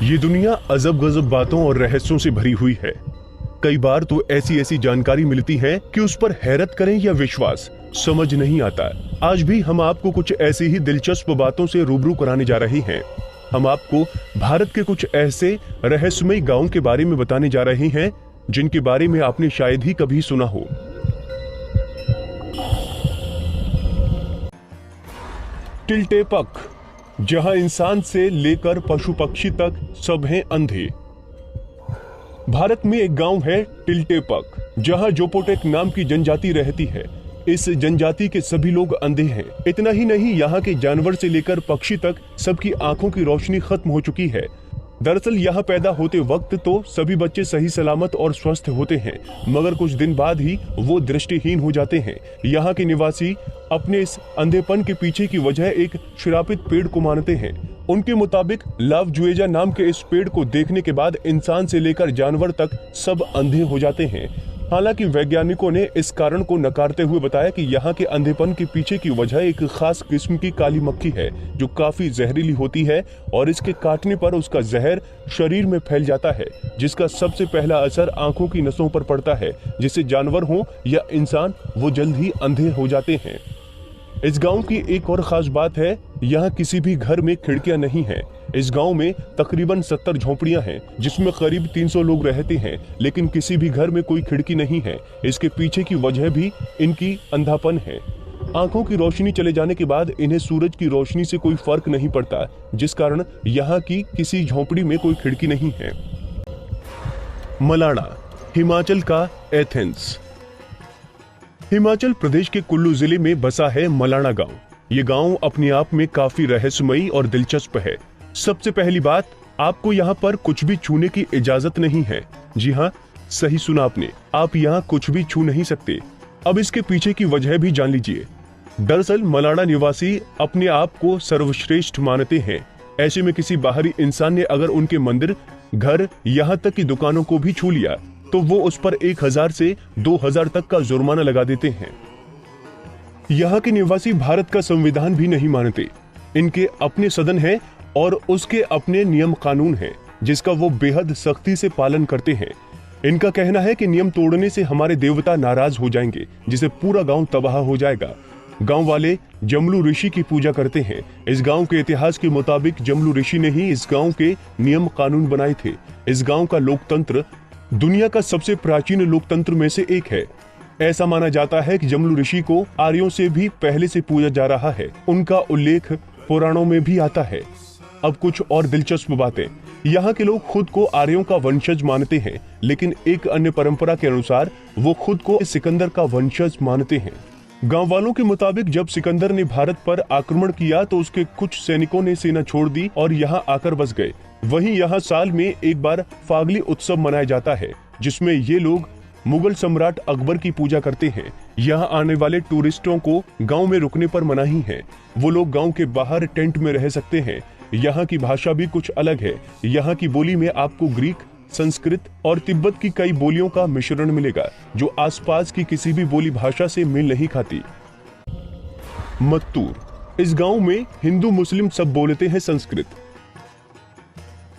ये दुनिया अजब गजब बातों और रहस्यों से भरी हुई है। कई बार तो ऐसी ऐसी जानकारी मिलती है कि उस पर हैरत करें या विश्वास समझ नहीं आता। आज भी हम आपको कुछ ऐसी ही दिलचस्प बातों से रूबरू कराने जा रहे हैं। हम आपको भारत के कुछ ऐसे रहस्यमय गांवों के बारे में बताने जा रहे हैं जिनके बारे में आपने शायद ही कभी सुना हो। टिल्टेपक, जहां इंसान से लेकर पशु पक्षी तक सब हैं अंधे। भारत में एक गांव है टिल्टेपक, जहां जोपोटेक नाम की जनजाति रहती है। इस जनजाति के सभी लोग अंधे हैं। इतना ही नहीं, यहाँ के जानवर से लेकर पक्षी तक सबकी आंखों की रोशनी खत्म हो चुकी है। दरअसल यहाँ पैदा होते वक्त तो सभी बच्चे सही सलामत और स्वस्थ होते हैं, मगर कुछ दिन बाद ही वो दृष्टिहीन हो जाते हैं। यहाँ के निवासी अपने इस अंधेपन के पीछे की वजह एक श्रापित पेड़ को मानते हैं। उनके मुताबिक लावजुएजा नाम के इस पेड़ को देखने के बाद इंसान से लेकर जानवर तक सब अंधे हो जाते हैं। हालांकि वैज्ञानिकों ने इस कारण को नकारते हुए बताया कि यहाँ के अंधेपन के पीछे की वजह एक खास किस्म की काली मक्खी है जो काफी जहरीली होती है और इसके काटने पर उसका जहर शरीर में फैल जाता है, जिसका सबसे पहला असर आंखों की नसों पर पड़ता है, जिससे जानवर हो या इंसान वो जल्द ही अंधे हो जाते हैं। इस गांव की एक और खास बात है, यहाँ किसी भी घर में खिड़कियां नहीं हैं। इस गांव में तकरीबन 70 झोपड़ियां हैं, जिसमें करीब 300 लोग रहते हैं, लेकिन किसी भी घर में कोई खिड़की नहीं है। इसके पीछे की वजह भी इनकी अंधापन है। आंखों की रोशनी चले जाने के बाद इन्हें सूरज की रोशनी से कोई फर्क नहीं पड़ता, जिस कारण यहाँ की किसी झोपड़ी में कोई खिड़की नहीं है। मलाड़ा, हिमाचल का एथेंस। हिमाचल प्रदेश के कुल्लू जिले में बसा है मलाड़ा गांव। ये गांव अपने आप में काफी रहस्यमयी और दिलचस्प है। सबसे पहली बात, आपको यहाँ पर कुछ भी छूने की इजाजत नहीं है। जी हाँ, सही सुना आपने, आप यहाँ कुछ भी छू नहीं सकते। अब इसके पीछे की वजह भी जान लीजिए। दरअसल मलाड़ा निवासी अपने आप को सर्वश्रेष्ठ मानते हैं। ऐसे में किसी बाहरी इंसान ने अगर उनके मंदिर, घर, यहाँ तक की दुकानों को भी छू लिया तो वो उस पर 1000 से 2000 तक का जुर्माना लगा देते हैं। यहाँ के निवासी भारत का संविधान भी नहीं मानते। इनके अपने सदन है और उसके अपने नियम कानून हैं, जिसका वो बेहद सख्ती से पालन करते हैं। इनका कहना है कि नियम तोड़ने से हमारे देवता नाराज हो जाएंगे, जिससे पूरा गांव तबाह हो जाएगा। गांव वाले जमलू ऋषि की पूजा करते हैं। इस गांव के इतिहास के मुताबिक जमलू ऋषि ने ही इस गांव के नियम कानून बनाए थे। इस गांव का लोकतंत्र दुनिया का सबसे प्राचीन लोकतंत्र में से एक है। ऐसा माना जाता है कि जमलू ऋषि को आर्यों से भी पहले से पूजा जा रहा है। उनका उल्लेख पुराणों में भी आता है। अब कुछ और दिलचस्प बातें। यहाँ के लोग खुद को आर्यों का वंशज मानते हैं, लेकिन एक अन्य परंपरा के अनुसार वो खुद को सिकंदर का वंशज मानते हैं। गांव वालों के मुताबिक जब सिकंदर ने भारत पर आक्रमण किया तो उसके कुछ सैनिकों ने सेना छोड़ दी और यहाँ आकर बस गए। वहीं यहाँ साल में एक बार फागली उत्सव मनाया जाता है, जिसमें ये लोग मुगल सम्राट अकबर की पूजा करते हैं। यहाँ आने वाले टूरिस्टों को गांव में रुकने पर मनाही है। वो लोग गांव के बाहर टेंट में रह सकते हैं। यहाँ की भाषा भी कुछ अलग है। यहाँ की बोली में आपको ग्रीक, संस्कृत और तिब्बत की कई बोलियों का मिश्रण मिलेगा, जो आसपास की किसी भी बोली भाषा से मेल नहीं खाती। मत्तूर, इस गांव में हिंदू मुस्लिम सब बोलते हैं संस्कृत।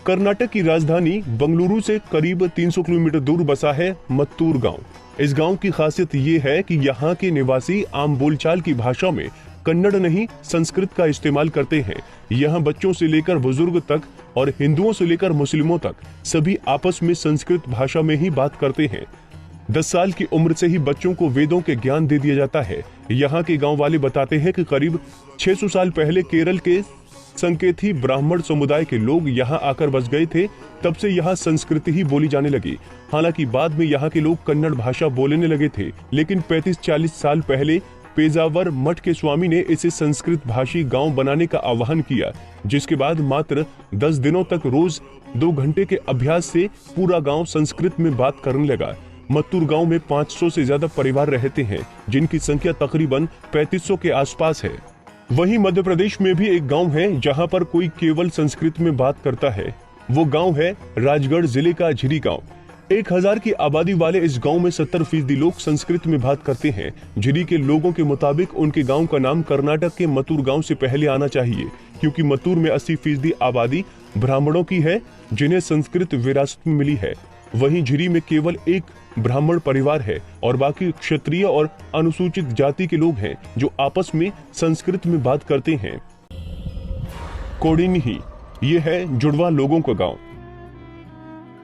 कर्नाटक की राजधानी बंगलुरु से करीब 300 किलोमीटर दूर बसा है मत्तूर गांव। इस गांव की खासियत ये है कि यहाँ के निवासी आम बोलचाल की भाषा में कन्नड़ नहीं, संस्कृत का इस्तेमाल करते हैं। यहाँ बच्चों से लेकर बुजुर्ग तक और हिंदुओं से लेकर मुस्लिमों तक सभी आपस में संस्कृत भाषा में ही बात करते हैं। 10 साल की उम्र से ही बच्चों को वेदों के ज्ञान दे दिया जाता है। यहाँ के गांव वाले बताते हैं कि करीब 600 साल पहले केरल के संकेथी ब्राह्मण समुदाय के लोग यहाँ आकर बस गए थे। तब से यहाँ संस्कृत ही बोली जाने लगी। हालांकि बाद में यहाँ के लोग कन्नड़ भाषा बोलने लगे थे, लेकिन 35-40 साल पहले पेजावर मठ के स्वामी ने इसे संस्कृत भाषी गांव बनाने का आह्वान किया, जिसके बाद मात्र 10 दिनों तक रोज 2 घंटे के अभ्यास से पूरा गांव संस्कृत में बात करने लगा। मत्तूर गांव में 500 से ज्यादा परिवार रहते हैं, जिनकी संख्या तकरीबन 3500 के आसपास है। वहीं मध्य प्रदेश में भी एक गांव है जहां पर कोई केवल संस्कृत में बात करता है। वो गांव है राजगढ़ जिले का झिरी गांव। 1000 की आबादी वाले इस गांव में 70% लोग संस्कृत में बात करते हैं। झिरी के लोगों के मुताबिक उनके गांव का नाम कर्नाटक के मत्तूर गांव से पहले आना चाहिए, क्योंकि मत्तूर में 80% आबादी ब्राह्मणों की है जिन्हें संस्कृत विरासत में मिली है। वहीं झिरी में केवल एक ब्राह्मण परिवार है और बाकी क्षत्रिय और अनुसूचित जाति के लोग हैं जो आपस में संस्कृत में बात करते हैं। कोडिन्ही, ये है जुड़वा लोगों का गांव।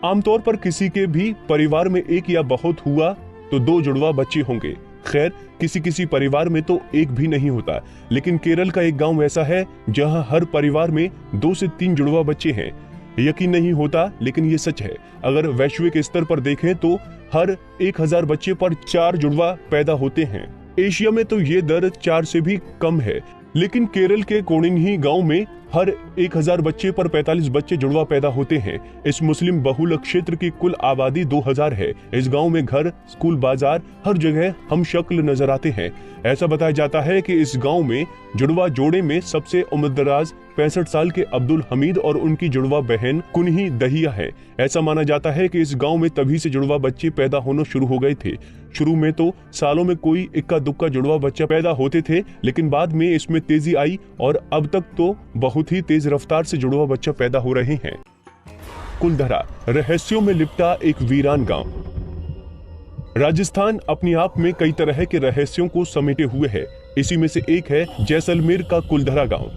आमतौर पर किसी के भी परिवार में एक या बहुत हुआ तो 2 जुड़वा बच्चे होंगे। खैर, किसी किसी परिवार में तो एक भी नहीं होता, लेकिन केरल का एक गांव ऐसा है जहां हर परिवार में 2 से 3 जुड़वा बच्चे हैं। यकीन नहीं होता, लेकिन ये सच है। अगर वैश्विक स्तर पर देखें तो हर 1000 बच्चे पर 4 जुड़वा पैदा होते हैं। एशिया में तो ये दर 4 से भी कम है, लेकिन केरल के कोडिन्ही गांव में हर 1000 बच्चे पर 45 बच्चे जुड़वा पैदा होते हैं। इस मुस्लिम बहुल क्षेत्र की कुल आबादी 2000 है। इस गांव में घर, स्कूल, बाजार, हर जगह हम शक्ल नजर आते हैं। ऐसा बताया जाता है कि इस गांव में जुड़वा जोड़े में सबसे उम्रदराज 65 साल के अब्दुल हमीद और उनकी जुड़वा बहन कुन्ही दहिया है। ऐसा माना जाता है कि इस गांव में तभी से जुड़वा बच्चे पैदा होना शुरू हो गए थे। शुरू में तो सालों में कोई इक्का दुक्का जुड़वा बच्चा पैदा होते थे, लेकिन बाद में इसमें तेजी आई और अब तक तो बहुत ही तेज रफ्तार से जुड़वा बच्चा पैदा हो रहे हैं। कुलधरा, रहस्यों में लिपटा एक वीरान गांव। राजस्थान अपने आप में कई तरह के रहस्यों को समेटे हुए है। इसी में से एक है जैसलमेर का कुलधरा गांव।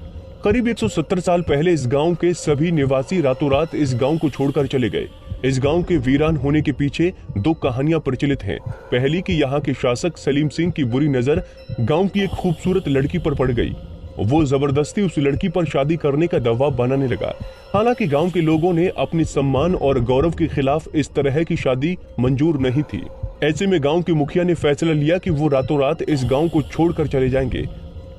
करीब 170 साल पहले इस गांव के सभी निवासी रातों रात इस गांव को छोड़कर चले गए। इस गांव के वीरान होने के पीछे 2 कहानियां प्रचलित हैं। पहली कि यहाँ के शासक सलीम सिंह की बुरी नजर गांव की एक खूबसूरत लड़की पर पड़ गई। वो जबरदस्ती उस लड़की पर शादी करने का दबाव बनाने लगा। हालांकि गांव के लोगों ने अपने सम्मान और गौरव के खिलाफ इस तरह की शादी मंजूर नहीं थी। ऐसे में गांव के मुखिया ने फैसला लिया कि वो रातों रात इस गांव को छोड़कर चले जाएंगे।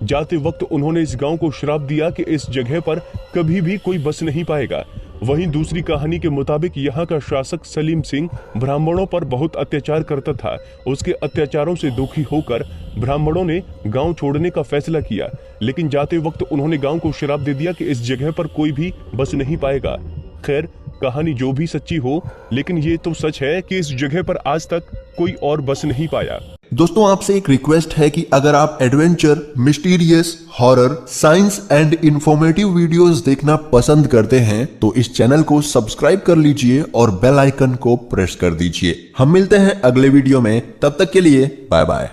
जाते वक्त उन्होंने इस गांव को श्राप दिया कि इस जगह पर कभी भी कोई बस नहीं पाएगा। वहीं दूसरी कहानी के मुताबिक यहाँ का शासक सलीम सिंह ब्राह्मणों पर बहुत अत्याचार करता था। उसके अत्याचारों से दुखी होकर ब्राह्मणों ने गांव छोड़ने का फैसला किया, लेकिन जाते वक्त उन्होंने गांव को श्राप दे दिया कि इस जगह पर कोई भी बस नहीं पाएगा। खैर, कहानी जो भी सच्ची हो, लेकिन ये तो सच है कि इस जगह पर आज तक कोई और बस नहीं पाया। दोस्तों, आपसे एक रिक्वेस्ट है कि अगर आप adventure, mysterious, horror, science and informative videos देखना पसंद करते हैं तो इस चैनल को सब्सक्राइब कर लीजिए और बेल आइकन को प्रेस कर दीजिए। हम मिलते हैं अगले वीडियो में, तब तक के लिए बाय बाय।